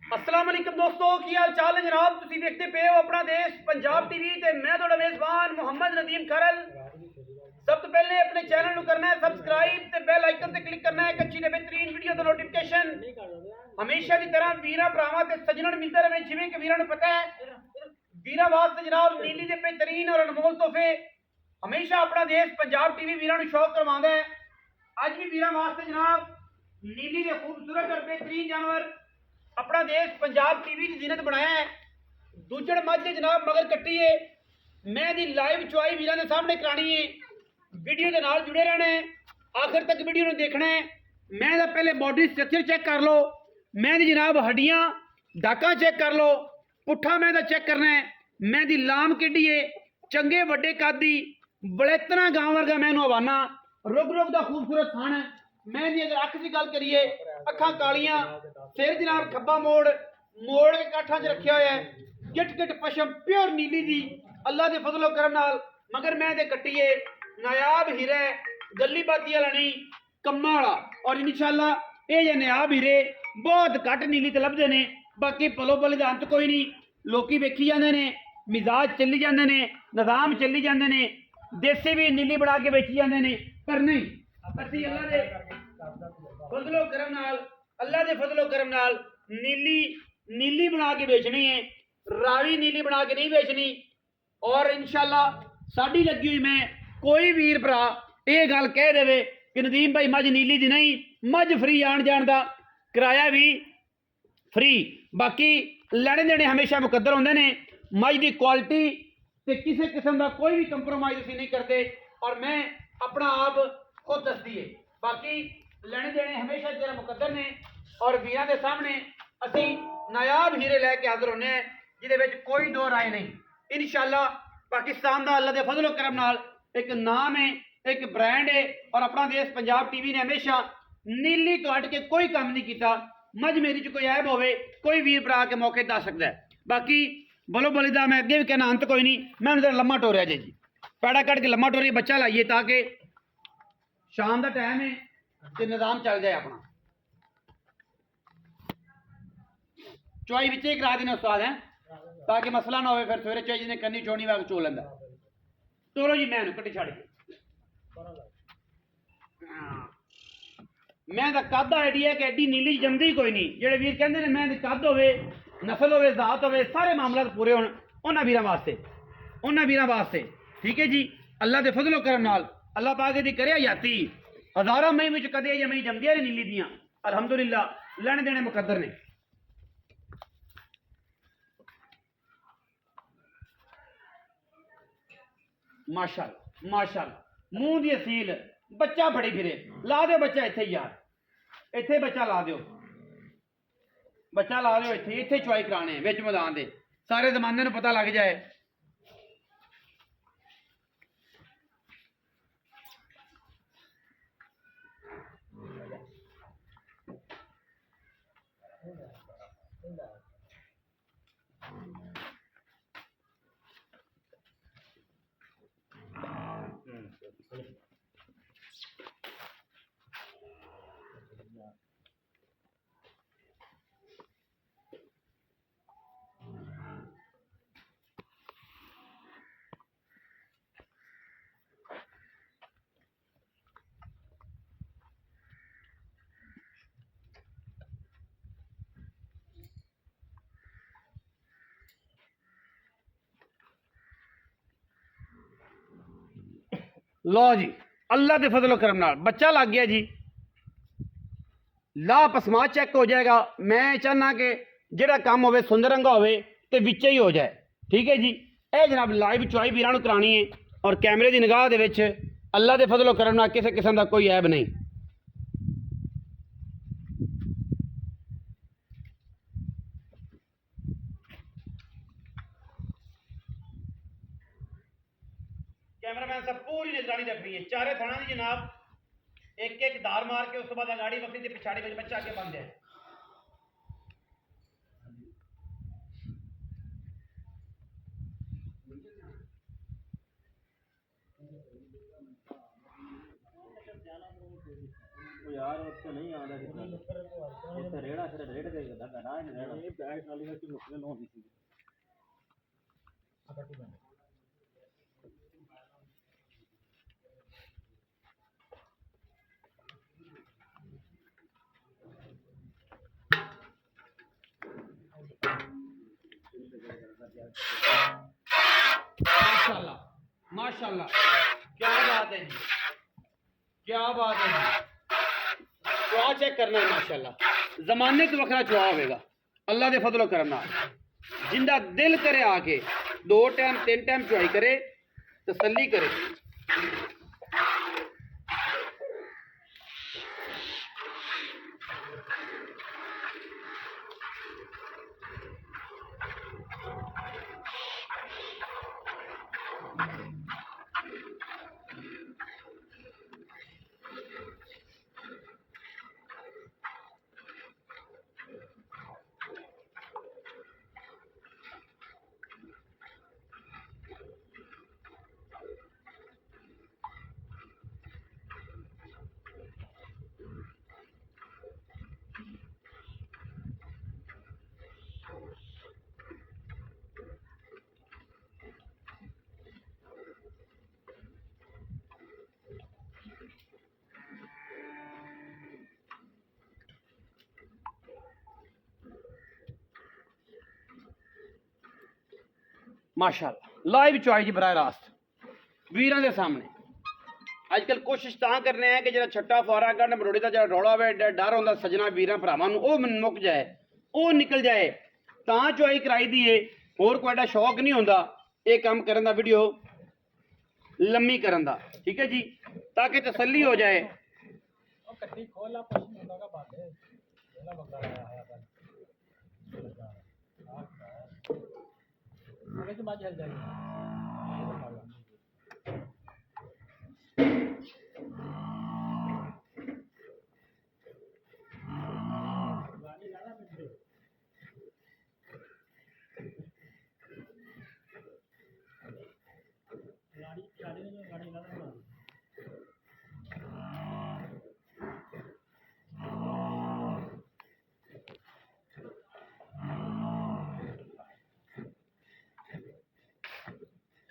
अस्सलाम वालेकुम दोस्तों की हाल चाल है जनाब। तुसी देखते पे हो अपना देश पंजाब टीवी ते मैं थोड़ा मेजबान मोहम्मद नदीम खरल। सब तो पहले अपने चैनल करना है सबसक्राइब ते बेल आइकन ते क्लिक करना है एक अच्छी ते बेहतरीन वीडियो दा नोटिफिकेशन हमेशा की तरह वीरा भरावां ते सज्जनों मिलता रहे। जिवें कि वीरां नूं पता है वीरां वास्ते जनाब नीली दे बेहतरीन और अनमोल तोहफे हमेशा अपना देश पंजाब टीवी वीरां नूं शौक करवांदा है। अज भी वीरां वास्ते जनाब नीली दे खूबसूरत और बेहतरीन जानवर अपना देश पंजाब टीवी की जीनत बनाया है। दूजड़ मझ जनाब मगर कट्टी है। मैं दी लाइव चुआई वीरां दे सामने करानी है। वीडियो के नाल जुड़े रहना है, आखिर तक वीडियो में देखना है। मैं दा पहले बॉडी स्ट्रक्चर चेक कर लो। मैं दी जनाब हड्डियां डाका चेक कर लो। पुट्ठा मैं दा चेक करना है। मैं दी लाम किड्डी है, चंगे वड्डे कद दी बलेतना गांव वर्गा मैं हवाना। रुग रुग दा खूबसूरत थान है। मैं दी अगर अख की गल करिए अखा कालियां, सिर जनाब खब्बा मोड़ मोड़ के काठा च रखा हुआ है। गिट गिट पशम प्योर नीली दी अल्लाह के फजलो करम नाल मगर मैं दे कट्टीए नायाब हीरा गली बाती वाला नहीं कम्मा वाला। और इंशाल्लाह ये जे नायाब हीरे बहुत घट नीली ते लभदे ने। बाकी पलो पली दा अंत कोई नहीं। लोकी वेखी जांदे ने, मिजाज चली जांदे ने, निजाम चली जांदे ने, देसी भी नीली बना के बेची जांदे ने। पर नहीं असी अल्लाह दे फजलो करम नाल अल्लाह के फजलो करम नाल नीली नीली बना के बेचनी है। रावी नीली बना के नहीं बेचनी। और इंशाल्लाह साड़ी लगी हुई मैं कोई वीर भरा ये गल कह देवे कि नदीम भाई मझ नीली दी नहीं, मझ फ्री आन जान का किराया भी फ्री। बाकी लैने देने हमेशा मुकद्दर होंदे ने। मझ की क्वालिटी ते किसी किस्म का कोई भी कंप्रोमाइज असीं नहीं करते। और मैं अपना आप खुद दसदी है। बाकी लैने देने हमेशा तेरा मुकद्दर ने। और वीरां दे सामने असी नायाब हीरे लैके हाजिर होने हैं जिहदे विच कोई दो राय नहीं। इंशाल्लाह पाकिस्तान का अल्लाह के फजलो करम नाल एक नाम है, एक ब्रांड है। और अपना देश पंजाब टीवी ने हमेशा नीली तो हट के कोई काम नहीं किया। मझ मेरी च कोई ऐब होवे कोई वीर भरा के मौके दस सकता है। बाकी बोलो बोली दा मैं अगे भी कहना अंत कोई नहीं। मैं उन्हें लम्मा टोरिया जी पैड़ा कट के लम्मा टोरिया बच्चा लाइए ताकि शाम का टाइम है तो निजाम चल जाए अपना। चुआई बिच ही करा देने उस्ताद है ताकि मसला ना हो फिर सवेरे चाई जिन्हें करनी चोनी वाग चो लेंदा। चलो जी मैं कट्टी छड़ के मैं तो कद आइडिया कि एडी नीली जमदी कोई नहीं। जेडे वीर कहते हैं मैं कद होवे नस्ल होवे जात होवे सारे मामला पूरे होने उन्होंने वीरां वास्ते ठीक है जी। अल्लाह के फजलो करम नाल अल्लाह पाक दी करे हयाती हज़ारां मई विच कदे या मई जमदियां नीली दियां अल्हम्दुलिल्लाह लैने देने मुकद्दर ने। माशाअल्लाह माशाअल्लाह मुंह दी असील बच्चा फड़ी फिरे ला दो बच्चा इत्थे यार इत्थे बच्चा ला दो इत्थे इत्थे चुआई कराने विच मैदान दे सारे जमाने नूं पता लग जाए। लो जी अल्लाह के फजलो करम नाल बच्चा लग गया जी। ला पसमा चेक हो जाएगा। मैं चाहना कि जेड़ा काम होवे सुंदर रंगा होवे ते विच ही हो जाए ठीक है जी। ए जनाब लाइव चुआई वीरां नूं करानी है और कैमरे की निगाह दे विच अल्लाह के फजलो करम नाल किसी किस्म का कोई ऐब नहीं। कैमरामैन साहब पूरी निगरानी रखनी है चारे थाना की जनाब एक एक धार मार के उस बाद गाड़ी बकरी के पिछाड़ी में बच्चा आगे बंद है। यार ਉੱਥੇ ਨਹੀਂ ਆਉਂਦਾ ਉੱਥੇ ਰੇੜਾ ਫਿਰ ਰੇੜ ਕੇ ਗੱਡਾ ਨਾ ਰੇੜਾ ਇਹ ਬੈਗ ਵਾਲੀ ਵਿੱਚ ਮੁੱਕਲੇ ਲਾਉਂਦੀ ਸੀ माशाल्लाह माशाल्लाह, क्या बात है जी, क्या बात है जी। चुआ चेक करना है माशाल्लाह, जमाने तो वखरा चुआ होगा अल्लाह के फजलो करना। जिंदा दिल करे आके 2 टाइम 3 टाइम चुआई करे, तसल्ली करे। माशाल्लाह लाइव चुआई जी बराह रास्त वीरां दे सामने। अजकल कोशिश तां करने हैं कि जो छट्टा फुआरा गंढ मरोड़ी का जो रौला वे डर होंदा सजना वीरां भरावां नूं वो मुक जाए, वो निकल जाए, तां चुआई कराई दी है। होर कोई शौक नहीं होंदा ये काम करन दा, वीडियो लम्मी करन दा, ठीक है जी, ताकि तसल्ली हो जाए।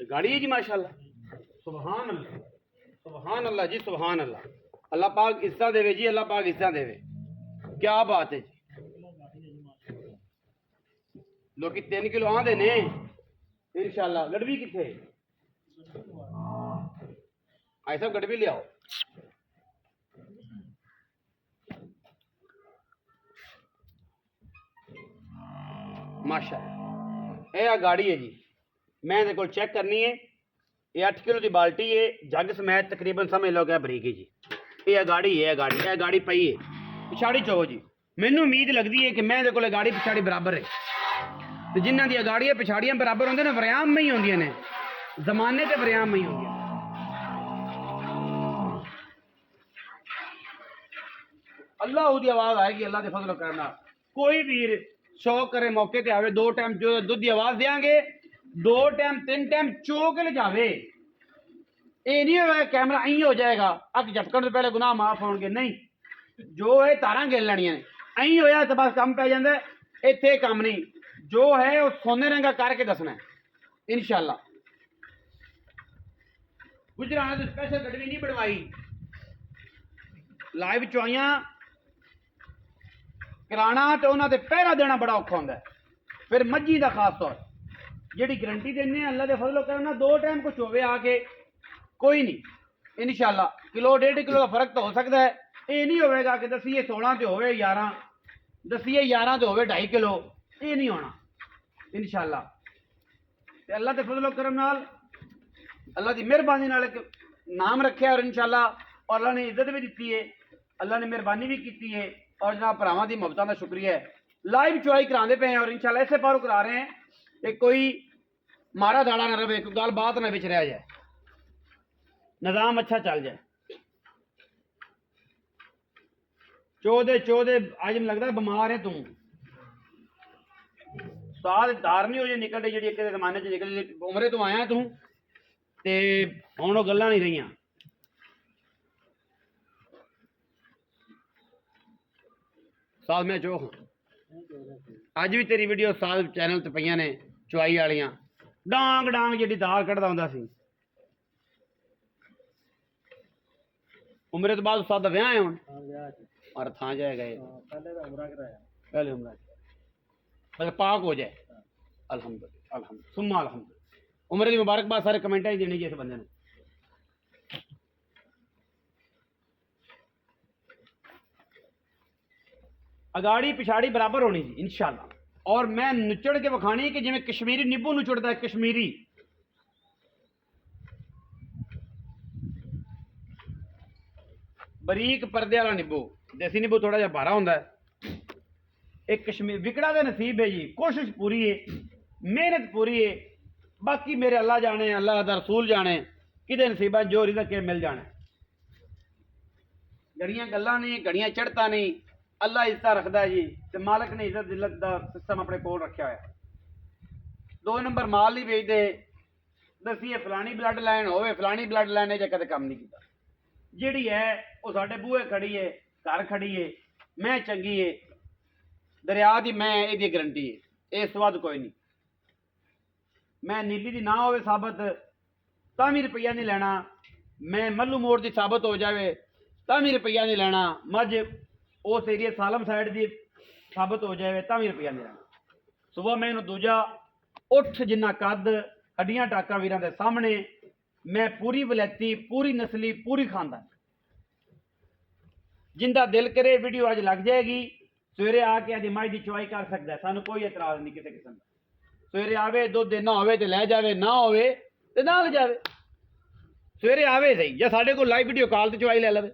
गाड़ी है जी माशाल्लाह, सुभान अल्लाह, सुभान अल्लाह जी, सुभान अल्लाह। अल्लाह पाक हिस्सा देवे जी, अल्लाह पाक हिस्सा देवे। क्या बात है जी। लोग 3 किलो आंदे ने इंशाल्लाह। गड़वी किथे आई सब गड़वी ले आओ। माशाल्लाह ये गाड़ी है जी, मैं इहदे कोल चेक करनी है। ये 8 किलो की बाल्टी है, जग समेत तकरीबन समझ लो क्या बरीक है जी। ये गाड़ी है, ये गाड़ी पई है पिछाड़ी चो जी। मैनू उम्मीद लगती है कि मैं इहदे कोल गाड़ी पिछाड़ी बराबर है, तो जिन्हां दी गाड़ियां पिछाड़ियां बराबर होंदे ने वरियाम में ही होंदियां ने, जमाने ते वरियाम में ही होंदियां। अल्लाह उहदी आवाज़ आएगी, अल्लाह दे फजल करना। कोई वीर शौक करे मौके ते आवे, 2 टाइम जो दुध की आवाज़ देंगे, 2 टाइम 3 टाइम चो के ले जावे। ये नहीं होगा कैमरा अं हो जाएगा, अग झटकन तो पहले गुनाह माफ होंगे, नहीं, जो है तारा गिल लैनियां अं होया तो बस काम पै जाता है। इत्थे काम नहीं, जो है वो सोने रंगा करके दसना है इंशाल्लाह। गुजरात तो स्पेशल गड्डी नहीं बनवाई, लाइव चुआइयां कराना तो उन्होंने पहरा देना बड़ा औखा होंदा है। फिर मज्जी का खास तौर जी गारंटी देने अल्लाह के फजलो करना, 2 टाइम कुछ होवे आके कोई नहीं इंशाल्लाह, किलो 1.5 किलो का फर्क तो हो सकता है। ये नहीं होगा कि दसीए 16 तो होवे 11, दसीए 11 तो होवे 2.5 किलो, ये नहीं होना इंशाल्लाह। ते अल्लाह के फजलो करम नाल, अल्लाह की मेहरबानी नाल एक नाम रखे और इंशाल्लाह, और अल्लाह ने इज्जत भी दी है, अल्लाह ने मेहरबानी भी की है, और जनाब भरावां दी मुहब्बतां दा शुक्रिया है। लाइव चुआई कराते पे हैं और इंशाल्लाह ऐसे पारों करा रहे हैं कि कोई मारा दाड़ा ना रहे, कोई गल बात ना बिच रह जाए, निज़ाम अच्छा चल जाए। चौदे अज मैं लगता बीमार है तू, साल धार नहीं हो जी निकल जी एक जमाने च निकल, उमरे तो आया तू ते हुण ओह गल्लां नहीं रहियां। ਸਾਲ ਮੈਂ ਚੋ ਅੱਜ ਵੀ ਤੇਰੀ ਵੀਡੀਓ ਸਾਲ ਚੈਨਲ ਤੇ ਪਈਆਂ ਨੇ ਚੁਆਈ ਵਾਲੀਆਂ ਡਾਂਗ ਡਾਂਗ ਜਿਹੜੀ ਦਾਲ ਕੱਢਦਾ ਹੁੰਦਾ ਸੀ ਉਮਰੇ ਤੋਂ ਬਾਅਦ ਉਸਤਾਦ ਦਾ ਵਿਆਹ ਹੈ ਹੁਣ और थां जाएगा ये पहले तो उमरा कराया पहले उम्र बस पाक हो जाए अल्हम्दुलिल्लाह अल्हम्दुलिल्लाह सुम्मा अल्हम्दुलिल्लाह उम्र की मुबारकबाद सारे कमेंट ही देनी चाहिए इस बंदे ने अगाड़ी पिछाड़ी बराबर होनी जी इंशाल्लाह और मैं नुचड़ के विखानी कि जिवें कश्मीरी नींबू नुचड़दा है कश्मीरी बरीक परदे वाला नींबू देसी नींबू थोड़ा जिहा भारा हुंदा है एक कश्मीर विकड़ा का नसीब है जी कोशिश पूरी है मेहनत पूरी है बाकी मेरे अल्लाह जाने अल्लाह दा रसूल जाने किदे नसीबा जो रिज़्क़ के मिल जाना घड़ियां गल्लां नहीं घड़ियां चढ़ता नहीं अल्लाह इज्जत रखता है जी ते मालिक ने इज्जत दिलत का सिस्टम अपने कोल रखा है 2 नंबर माल नहीं बेचते दसीए फलानी ब्लड लाइन होवे फलानी ब्लड लाइन ने कदे काम नहीं किया जिहड़ी है वो साडे बूहे खड़ी है घर खड़ी है मैं चंगी है दरिया की मैं ये गारंटी है इस बाद कोई नहीं मैं नीली की ना होवे साबित भी रुपया नहीं लेना मैं मल्लू मोड़ की साबित हो जाए भी रुपया नहीं लेना मझ उस एरिए सालम साइड की साबित हो जाए भी रुपया नहीं लेना सुबह मैं दूजा उठ जिन्ना कद हड्डियां टाका वीरां दे सामने मैं पूरी वलैती पूरी नस्ली पूरी खानदान जिंदा दिल करे वीडियो अज लग जाएगी सवेरे आके अज मझ की चुवाई कर सकता है सानू कोई एतराज नहीं किसी किस्म का सवेरे आवे दुध देना होवे ते लै जावे ना होवे ते ना ले जावे सवेरे आवे सही या साडे कोल लाइव वीडियो कॉल ते चुवाई ले लवे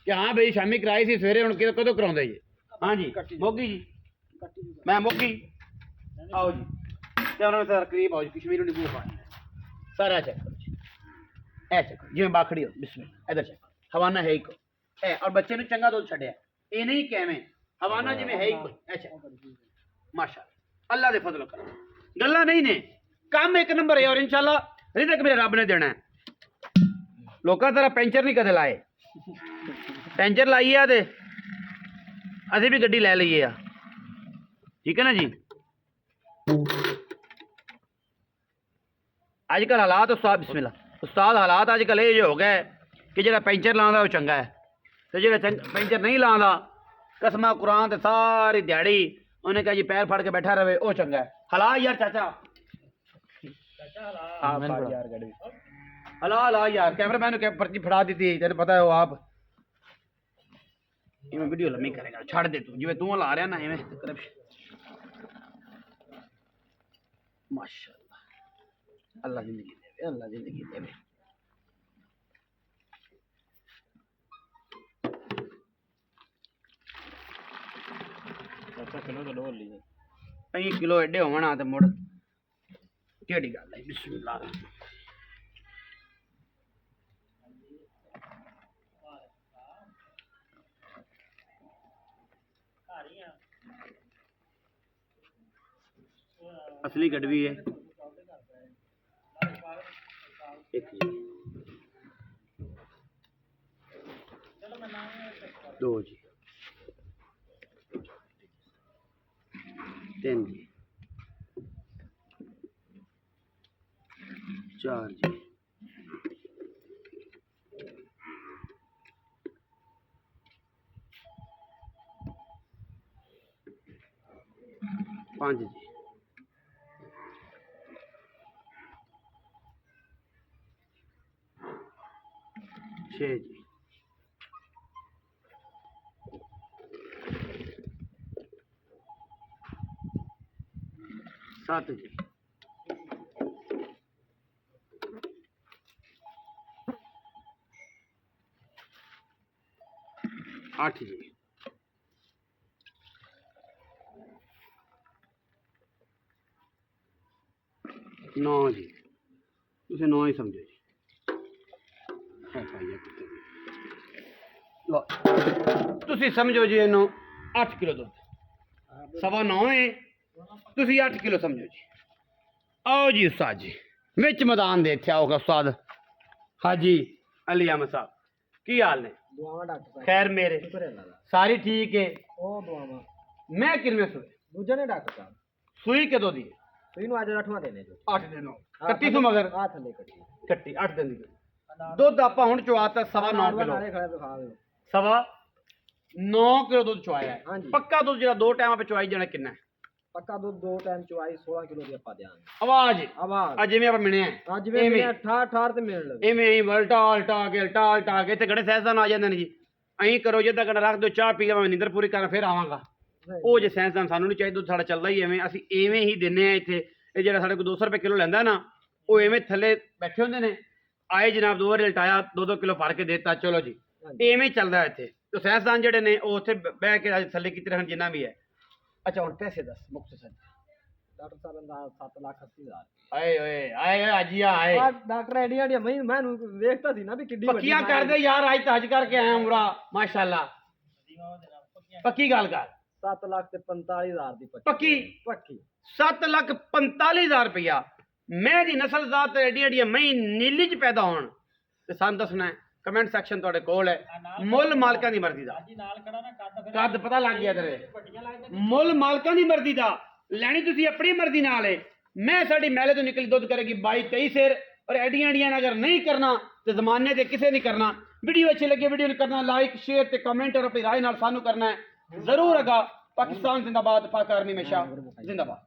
कि हाँ बई शामी कराई सी सवेरे हुण कदों कराउंदे जी हाँ जी मोगी जी मैं मोगी आओ जी ते उन्होंने सर करीब आओ जी कश्मीरी नींबू पानी सारा चेक करो जी ए चेक करो जिवें बाखड़ी हो बिस्मिल्लाह इधर चेक हवाना है एक ए और बच्चे ने चंगा दुध छड्डिया ये नहीं कैवें हवाना जिवें है एक अच्छा माशाअल्लाह अल्लाह दे फजल कर गल्ला नहीं ने काम एक नंबर है और इंशाल्लाह रिज़्क़ मेरे रब ने देना है लोका तरह पेंचर नहीं कदे लाए पेंचर लाइए ते असीं भी गड्डी लै लईए आ ठीक है ना जी अजकल हालात उस्ताद बिस्मिल्लाह उस्ताद हालात अजकल ये हो गए कि जेड़ा पेंचर लांदा वो चंगा है तो जेड़ा पेंचर नहीं लांदा कसमा कुरान ते सारी दिहाड़ी उन्हें कहा जी पैर फड़ के बैठा रहे वो चंगा है हला यार चाचा हला हला यार कैमरा मैन ने पर्ची फड़ा दी थी तेरे पता है वो आप इवें वीडियो लम्मी करेगा छड़ दे तू जिवें तू ला रहा ना इवें माशाअल्लाह अल्लाह जिंदगी देवे अल्लाह जिंदगी देवे अच्छा किलो तो डोल लीजिए कई किलो एडे होना ते मुड़ केड़ी गल है बिस्मिल्लाह असली गडवी है एक जी 2 जी 3 जी 4 जी 5 जी 6 जी 7 जी 8 जी 9 जी तुसीं 9 ही समझो जी लो तुसीं समझो जी इनू 8 किलो दुध 9.25 है तुसीं 8 किलो समझो जी आओ जी उस्ताद जी विच मैदान दे इत्थे आओ उस्ताद हाजी अली अहमद साहब की हाल ने खैर मेरे सारी ठीक है ਮੈਂ ਕਿੰਨੇ ਸੂਏ ਦੂਜੇ ਨੇ ਡਾਕਟਰ ਸਾਹਿਬ ਸੂਈ ਕਦੋਂ ਦੀ ਸੂਈ ਨੂੰ ਅੱਜ 8ਵਾਂ ਦਿਨ ਹੈ ਜੋ 8 ਦਿਨ ਕੱਟੀ ਤੋਂ ਮਗਰ ਆ ਥੱਲੇ ਕੱਟੀ ਕੱਟੀ 8 ਦਿਨ ਦੀ ਦੁੱਧ ਆਪਾਂ ਹੁਣ ਚੁਆਤਾ 9.5 ਕਿਲੋ ਨਾਲੇ ਖੜੇ ਦਿਖਾ ਦਿਓ 9.5 ਕਿਲੋ ਦੁੱਧ ਚੁਆਇਆ ਹੈ ਹਾਂਜੀ। ਪੱਕਾ ਦੁੱਧ ਜਿਹੜਾ 2 ਟਾਈਮਾਂ 'ਤੇ ਚੁਆਈ ਜਾਣਾ ਕਿੰਨਾ ਹੈ? ਪੱਕਾ ਦੁੱਧ 2 ਟਾਈਮ ਚੁਆਈ 16 ਕਿਲੋ ਦੀ ਆਪਾਂ ਦਿਆਂਗੇ ਆਵਾਜ਼ ਆਵਾਜ਼ ਅੱਜ ਜਿਵੇਂ ਆਪਾਂ ਮਿਲਿਆ ਅੱਜ ਵੀ ਐਵੇਂ। 18 ਤੇ ਮਿਲ ਲਵੇ ਐਵੇਂ ਹੀ ਵਲਟਾ ਉਲਟਾ ਕੇ ਇੱਥੇ ਗੜੇ ਸਾਇੰਸਦਾਨ ਆ ਜਾਂਦੇ ਨੇ ਜੀ ਐਂ ਕਰੋ ਜਿੱਦਾਂ ਕਹਿੰਦਾ ਰੱਖ ਦਿਓ ਚਾਹ ਪੀ ਕੇ ਮੈਂ ਨੀਂਦਰ ਪੂਰੀ ਕਰਾਂ ਫਿਰ ਆਵਾਂਗਾ ਉਹ ਜੇ ਸਾਇੰਸਦਾਨ ਸਾਨੂੰ ਨਹੀਂ ਚਾਹੀਦਾ ਸਾਡਾ ਚੱਲਦਾ ਹੀ ਐਵੇਂ ਅਸੀਂ ਐਵੇਂ ਹੀ ਦਿੰਨੇ ਆ ਇੱਥੇ ਇਹ ਜਿਹੜਾ ਸਾਡੇ ਕੋਲ 200 ਰੁਪਏ ਕਿਲੋ ਲੈਂਦਾ ਨਾ ਉਹ ਐਵੇਂ ਥੱਲੇ ਬੈਠੇ ਹੁੰਦੇ ਨੇ ਆਏ ਜਨਾਬ 2 ਵਾਰੀ ਲਟਾਇਆ 2-2 ਕਿਲੋ ਭਰ ਕੇ ਦੇਤਾ ਚਲੋ ਜੀ ਐਵੇਂ ਚੱਲਦਾ ਇੱਥੇ ਤੇ ਸਾਇੰਸਦਾਨ ਜਿਹੜੇ ਨੇ ਉਹ ਉੱਥੇ ਬਹਿ ਕੇ ਥੱਲੇ ਕੀਤੀ ਰਹਿਣ ਜਿੰਨਾ ਵੀ ਹੈ ਅੱਛਾ ਹੁਣ ਪੈਸੇ ਦੱਸ ਮੁਕਤਸਰ ਡਾਕਟਰ ਸਾਹਿਬ ਦਾ 7,80,000 ਆਏ ਓਏ ਆਏ ਆਜੀਆ ਆਏ ਆ ਡਾਕਟਰ ਐਡੀਆਂ ਮੈਂ ਨੂੰ ਵੇਖਤਾ ਸੀ ਨਾ ਵੀ ਕਿੱਡੀ ਪੱਕੀਆਂ ਕਰਦੇ ਯਾਰ ਅੱਜ ਤਾਂ ਹਜ ਕਰਕੇ ਆਇਆ ਉਮਰਾ ਮਾਸ਼ਾਅੱਲਾ ਪੱਕੀ ਗੱਲ ਕਰ 7,45,000 ਦੀ ਪੱਕੀ ਪੱਕੀ 7,45,000 ਰੁਪਇਆ ਮੈਂ ਦੀ ਨਸਲ ਜ਼ਾਤ ਐਡੀਆਂ ਮੈਂ ਨੀਲੀ ਚ ਪੈਦਾ ਹੋਣ ਤੇ ਸਾਨੂੰ ਦੱਸਣਾ ਕਮੈਂਟ ਸੈਕਸ਼ਨ ਤੁਹਾਡੇ ਕੋਲ ਹੈ ਮੁੱਲ ਮਾਲਕਾਂ ਦੀ ਮਰਜ਼ੀ ਦਾ ਕੱਦ ਪਤਾ ਲੱਗ ਗਿਆ ਤੇਰੇ ਮੁੱਲ ਮਾਲਕਾਂ ਦੀ ਮਰਜ਼ੀ ਦਾ ਲੈਣੀ ਤੁਸੀਂ ਆਪਣੀ ਮਰਜ਼ੀ ਨਾਲ ਹੈ ਮੈਂ ਸਾਡੀ ਮਹਿਲੇ ਤੋਂ ਨਿਕਲੀ ਦੁੱਧ ਕਰੇਗੀ 22-23 ਸਿਰ ਔਰ ਐਡੀਆਂ ਅਗਰ ਨਹੀਂ ਕਰਨਾ ਤੇ ਜ਼ਮਾਨੇ ਤੇ ਕਿਸੇ ਨਹੀਂ ਕਰਨਾ ਵੀਡੀਓ ਅੱਛੀ ਲੱਗੇ ਵੀਡੀਓ ਨੂੰ ਕਰਨਾ ਲਾਈਕ ਸ਼ੇਅਰ ਤੇ ਕਮੈਂਟ ਔਰ ਆਪਣੀ ਰਾਏ ਨਾਲ ਸਾਨੂੰ ਕਰਨਾ ਹੈ ਜ਼ਰੂਰ ਅਗਾ ਪਾਕਿस्तान जिंदाबाद पाक आर्मी हमेशा जिंदाबाद।